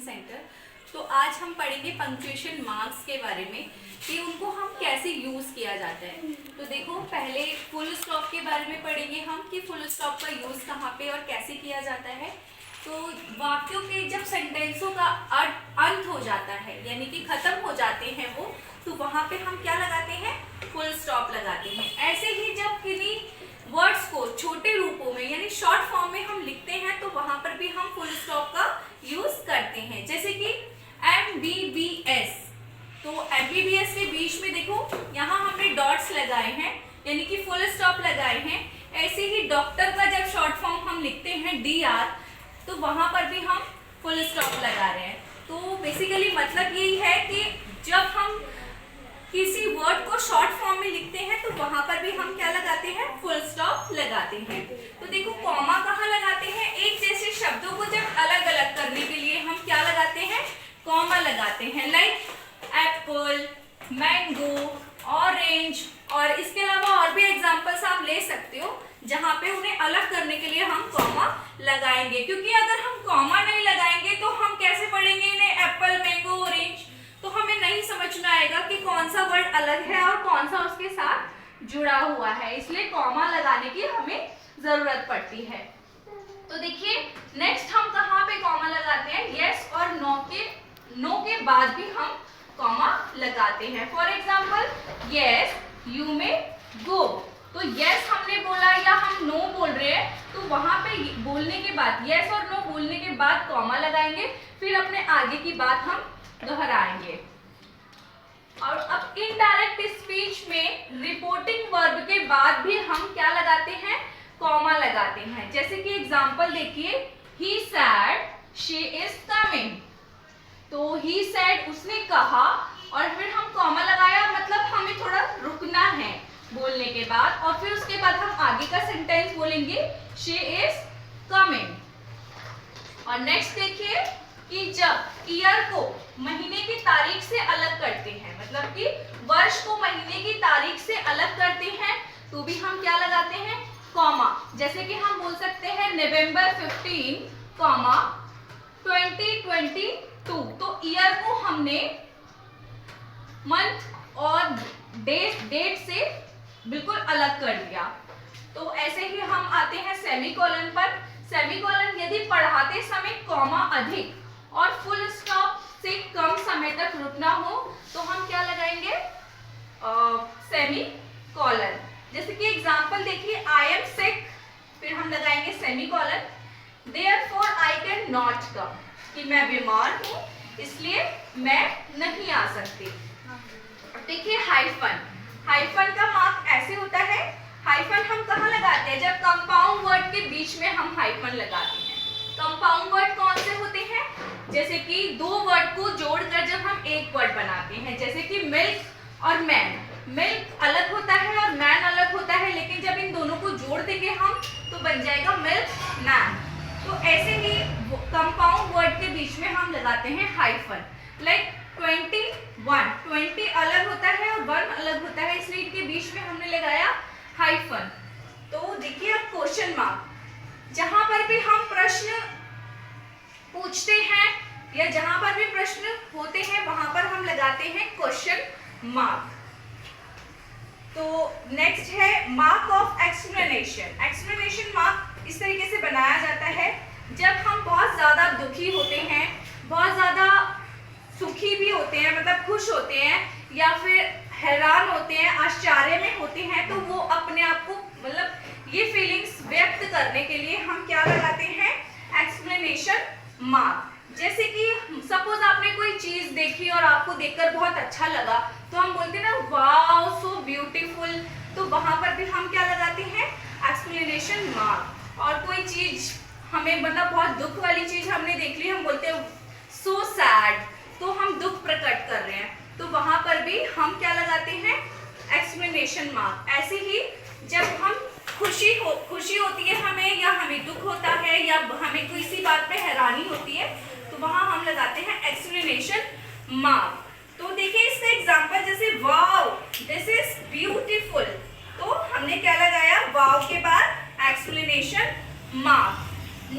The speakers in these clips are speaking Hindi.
सेंटर। तो आज हम पढ़ेंगे पंक्चुएशन मार्क्स के बारे में कि उनको हम कैसे यूज़ किया जाता है। तो देखो, पहले फुल स्टॉप के बारे में पढ़ेंगे हम कि फुल स्टॉप का यूज़ कहाँ पे और कैसे किया जाता है। तो वाक्यों के जब सेंटेंसों का अंत हो जाता है, यानी कि ख़त्म हो जाते हैं वो, तो वहाँ पे हम क्या लगाते हैं? फुल स्टॉप लगाते हैं। ऐसे ही जब किन्हीं वर्ड्स को छोटे रूपों में यानी शॉर्ट फॉर्म में हम लिखते हैं तो वहाँ पर भी हम फुल स्टॉप का यूज़ करते हैं। जैसे कि MBBS, तो MBBS के बीच में देखो यहाँ हमने डॉट्स लगाए हैं यानी कि फुल स्टॉप लगाए हैं। ऐसे ही डॉक्टर का जब शॉर्ट फॉर्म हम लिखते हैं DR, तो वहाँ पर भी हम फुल स्टॉप लगा रहे हैं। तो बेसिकली मतलब यही है कि जब हम किसी वर्ड को शॉर्ट फॉर्म में लिखते हैं तो वहां पर भी हम क्या लगाते हैं? फुल स्टॉप लगाते हैं। तो देखो, कॉमा कहाँ लगाते हैं? एक जैसे शब्दों को जब अलग अलग करने के लिए हम क्या लगाते हैं? कॉमा लगाते हैं। लाइक एप्पल, मैंगो, ऑरेंज, और इसके अलावा और भी एग्जांपल्स आप ले सकते हो जहां पे उन्हें अलग करने के लिए हम कॉमा लगाएंगे। क्योंकि अगर हम कॉमा नहीं लगाएंगे तो हम कैसे पढ़ेंगे इन्हें? एप्पल, मैंगो, ऑरेंज, तो हमें नहीं समझ में आएगा कि कौन सा वर्ड अलग है और कौन सा उसके साथ जुड़ा हुआ है। इसलिए कॉमा लगाने की हमें जरूरत पड़ती है। तो देखिए, नेक्स्ट हम कहाँ पे कॉमा लगाते हैं? यस और नो के बाद भी हम कॉमा लगाते हैं। For example, yes you may go, तो यस हमने बोला या हम नो बोल रहे हैं तो वहां पे बोलने के बाद, यस और नो बोलने के बाद कॉमा लगाएंगे, फिर अपने आगे की बात हम दोहराएंगे। और अब इनडायरेक्ट स्पीच में रिपोर्टिंग वर्ब के बाद भी हम क्या लगाते हैं? कॉमा लगाते हैं। जैसे कि एग्जांपल देखिए, ही सैड शी इज कमिंग, तो ही सैड उसने कहा और फिर हम कॉमा लगाया, मतलब हमें थोड़ा रुकना है बोलने के बाद, और फिर उसके बाद हम आगे का सेंटेंस बोलेंगे शी इज कमिंग। और नेक्स्ट देखिए कि जब ईयर को महीने की तारीख से अलग करते हैं, मतलब कि वर्ष को महीने की तारीख से अलग करते हैं, तो भी हम क्या लगाते हैं? कॉमा। जैसे कि हम बोल सकते हैं November 15, 2022, तो ईयर को हमने मंथ और डेट से बिल्कुल अलग कर दिया। तो ऐसे ही हम आते हैं सेमीकोलन पर। सेमीकोलन यदि पढ़ाते समय कॉमा अधिक और फुल स्टॉप से कम समय तक रुकना हो तो हम क्या लगाएंगे? सेमीकोलन। जैसे कि एग्जांपल देखिए, आई एम सिक, फिर हम लगाएंगे semicolon, therefore I can not come, कि मैं बीमार हूँ इसलिए मैं नहीं आ सकती। देखिए हाइफन, हाइफन का मार्क ऐसे होता है। हाइफन हम कहाँ लगाते हैं? जब कंपाउंड वर्ड के बीच में हम हाइफन लगाते हैं। कंपाउंड वर्ड कौन से होते हैं? जैसे कि दो वर्ड को जोड़कर जब हम एक वर्ड बनाते हैं, जैसे कि मिल्क और मैन। मिल्क अलग होता है और मैन अलग होता है, लेकिन जब इन दोनों को जोड़ देंगे हम तो बन जाएगा मिल्क मैन। तो ऐसे ही कंपाउंड वर्ड के बीच में हम लगाते हैं हाइफन। लाइक 21, 20 अलग होता है और 1 अलग होता है, इसलिए इनके बीच में हमने लगाया हाइफन। तो देखिए अब क्वेश्चन मार्क, जहां पर भी हम प्रश्न पूछते हैं या जहां पर भी प्रश्न होते हैं वहां पर हम लगाते हैं क्वेश्चन मार्क। तो नेक्स्ट है mark of explanation. Explanation mark इस तरीके से बनाया जाता है, जब हम बहुत ज्यादा दुखी होते हैं, बहुत ज्यादा सुखी भी होते हैं, मतलब खुश होते हैं, या फिर हैरान होते हैं, आश्चर्य में होते हैं, तो वो अपने आप को, मतलब ये फीलिंग्स व्यक्त करने के लिए हम क्या लगाते हैं? Explanation mark. जैसे कि सपोज आपने कोई चीज देखी और आपको देखकर बहुत अच्छा लगा, तो हम बोलते हैं ना वाओ सो ब्यूटीफुल, तो वहां पर भी हम क्या लगाते हैं? Explanation mark. और कोई चीज हमें, मतलब बहुत दुख वाली चीज हमने देख ली, हम बोलते हैं सो सैड, तो हम दुख प्रकट कर रहे हैं, तो वहां पर भी हम क्या लगाते हैं? Explanation mark. ऐसे ही जब हम खुशी होती है हमें, या हमें दुख होता है, या हमें किसी बात पे हैरानी होती है, तो वहां हम लगाते हैं एक्सप्लेनेशन मार्क। तो देखिए इसका एग्जांपल, जैसे वाओ दिस इज ब्यूटीफुल, तो हमने क्या लगाया? वाओ के बाद एक्सप्लेनेशन मार्क।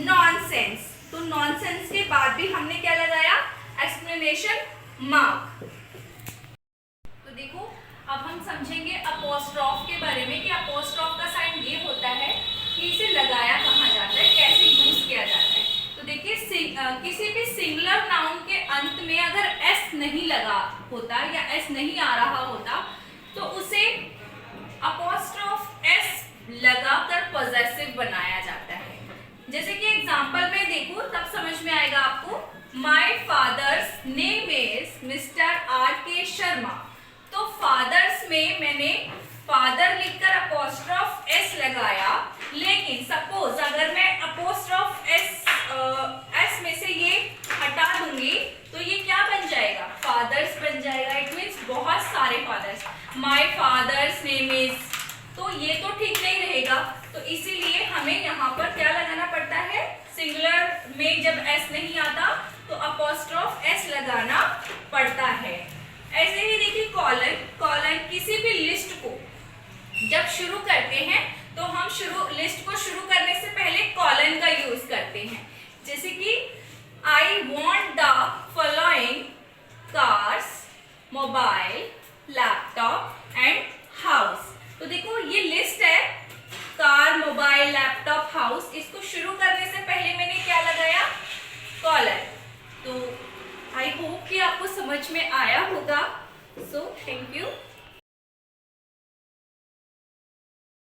नॉनसेंस, तो नॉनसेंस के बाद भी हमने क्या लगाया, एक्सप्लेनेशन मार्क। तो देखो अब हम समझेंगे अपोस्ट्रोफ के बारे में कि अपोस्ट्रोफ का साइन ये होता है कि इसे लगाया कहाँ जाता है, कैसे यूज किया जाता है। तो देखिए किसी भी सिंगुलर नाउन के अंत में अगर एस नहीं लगा होता या एस नहीं आ रहा होता तो उसे अपोस्ट्रोफ एस लगाकर पॉजेसिव बनाया जाता है। जैसे कि एग्जांपल में देखो तब समझ में आएगा आपको। My father's name is Mister R K Sharma. तो फादर्स में मैंने फादर लिखकर अपोस्ट्रोफ एस लगाया, लेकिन सपोज अगर मैं अपोस्ट्रोफ एस में से ये हटा दूंगी तो ये क्या बन जाएगा, फादर्स बन जाएगा। इट मीन्स बहुत सारे fathers. My father's name is, तो ये तो ठीक नहीं रहेगा। तो इसीलिए हमें यहाँ पर क्या लगाना पड़ता है, सिंगुलर में जब एस नहीं आता तो अपोस्ट्रोफ एस लगाना पड़ता है। ऐसे ही देखिए कॉलन किसी भी लिस्ट को जब शुरू करते हैं तो हम लिस्ट को शुरू करने से पहले कॉलन का यूज करते हैं। जैसे कि I want the following cars, mobile, laptop and house. तो देखो ये लिस्ट है, कार, मोबाइल, लैपटॉप, हाउस। इसको शुरू करने से पहले मैंने क्या लगाया, कॉलन। तो आई होप कि आपको समझ में आया होगा। So thank you.